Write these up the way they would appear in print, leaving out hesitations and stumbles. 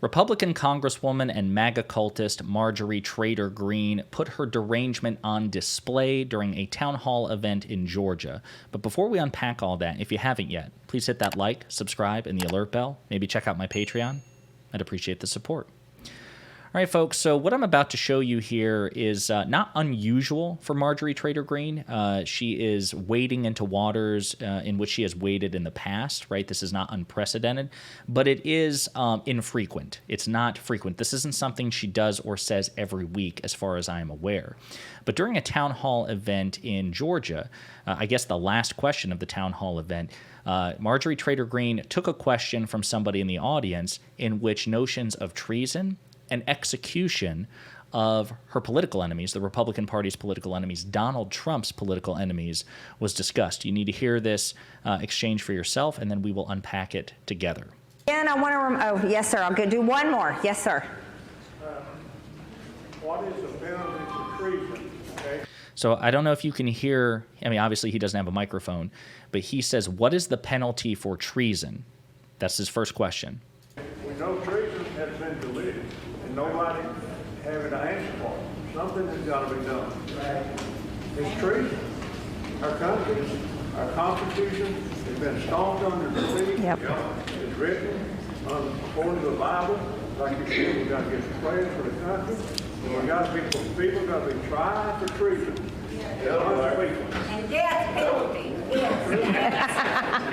Republican Congresswoman and MAGA cultist Marjorie Traitor Greene put her derangement on display during a town hall event in Georgia. But before we unpack all that, if you haven't yet, please hit that like, subscribe, and the alert bell. Maybe check out my Patreon. I'd appreciate the support. All right, folks, so what I'm about to show you here is not unusual for Marjorie Traitor Greene. She is wading into waters in which she has waded in the past, right? This is not unprecedented, but it is infrequent. It's not frequent. This isn't something she does or says every week, as far as I am aware. But during a town hall event in Georgia, I guess the last question of the town hall event, Marjorie Traitor Greene took a question from somebody in the audience in which notions of treason and execution of her political enemies, the Republican Party's political enemies, Donald Trump's political enemies, was discussed. You need to hear this exchange for yourself, and then we will unpack it together. And I want to, oh, yes, sir. I'll go do one more. Yes, sir. What is the penalty for treason? Okay. So I don't know if you can hear, I mean, obviously he doesn't have a microphone, but he says, what is the penalty for treason? That's his first question. We know treason has been deleted, and nobody having an answer for it. Something has got to be done. It's treason. Our country, our Constitution has been stomped under the feet. Yep. It's written according to the Bible. Like you said, we've got to get prayers for the country. And we've got to be, people got to be tried for treason. And death penalty. Yes.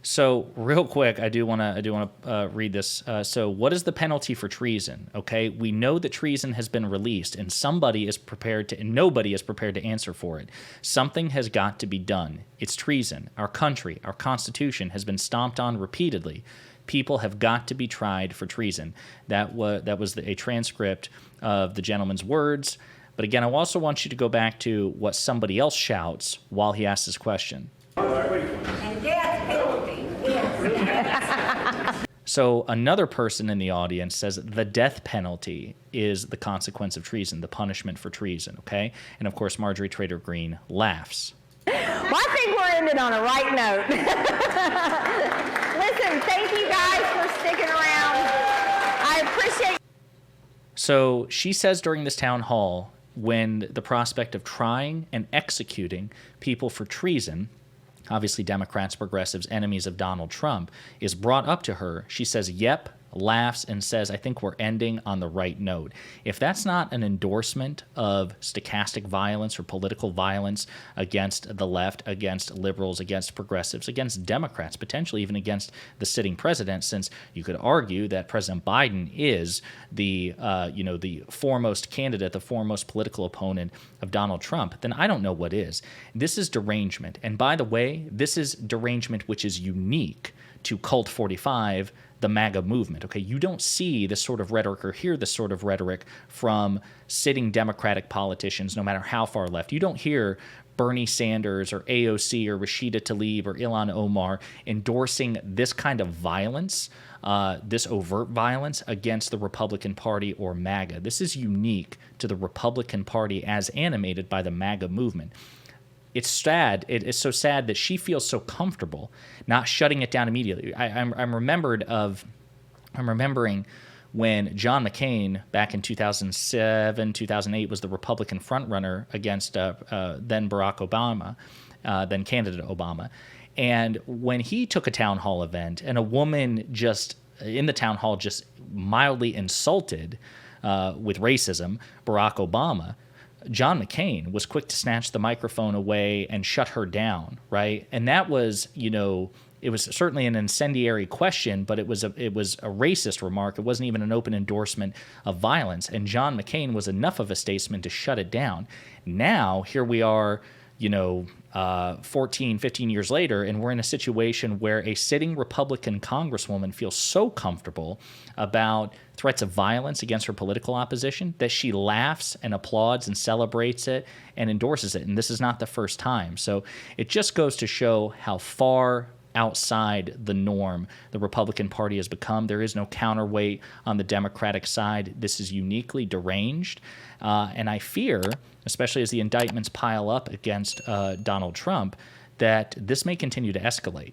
So real quick, I do want to read this. So what is the penalty for treason? Okay, we know that treason has been released, and somebody is prepared to, and nobody is prepared to answer for it. Something has got to be done. It's treason. Our country, our Constitution has been stomped on repeatedly. People have got to be tried for treason. That was a transcript of the gentleman's words. But again, I also want you to go back to what somebody else shouts while he asks this question. And death penalty. Yes. So another person in the audience says the death penalty is the consequence of treason, the punishment for treason, okay? And of course, Marjorie Traitor Greene laughs. Well, I think we're ending on a right note. Listen, thank you guys for sticking around. I appreciate. So she says during this town hall, when the prospect of trying and executing people for treason, obviously Democrats, progressives, enemies of Donald Trump, is brought up to her, she says, yep, laughs, and says, I think we're ending on the right note. If that's not an endorsement of stochastic violence or political violence against the left, against liberals, against progressives, against Democrats, potentially even against the sitting president, since you could argue that President Biden is the foremost candidate, the foremost political opponent of Donald Trump, then I don't know what is. This is derangement. And by the way, this is derangement which is unique to Cult 45, the MAGA movement. Okay, you don't see this sort of rhetoric or hear this sort of rhetoric from sitting Democratic politicians, no matter how far left. You don't hear Bernie Sanders or AOC or Rashida Tlaib or Ilhan Omar endorsing this kind of violence, this overt violence against the Republican Party or MAGA. This is unique to the Republican Party as animated by the MAGA movement. It's sad. It is so sad that she feels so comfortable not shutting it down immediately. I'm remembering when John McCain back in 2007, 2008 was the Republican frontrunner against then Barack Obama, then candidate Obama, and when he took a town hall event and a woman just in the town hall just mildly insulted with racism Barack Obama, John McCain was quick to snatch the microphone away and shut her down, right? And that was, it was certainly an incendiary question, but it was a racist remark. It wasn't even an open endorsement of violence. And John McCain was enough of a statesman to shut it down. Now, here we are, 14, 15 years later, and we're in a situation where a sitting Republican congresswoman feels so comfortable about threats of violence against her political opposition that she laughs and applauds and celebrates it and endorses it. And this is not the first time. So it just goes to show how far outside the norm the Republican Party has become. There is no counterweight on the Democratic side. This is uniquely deranged. And I fear, especially as the indictments pile up against Donald Trump, that this may continue to escalate.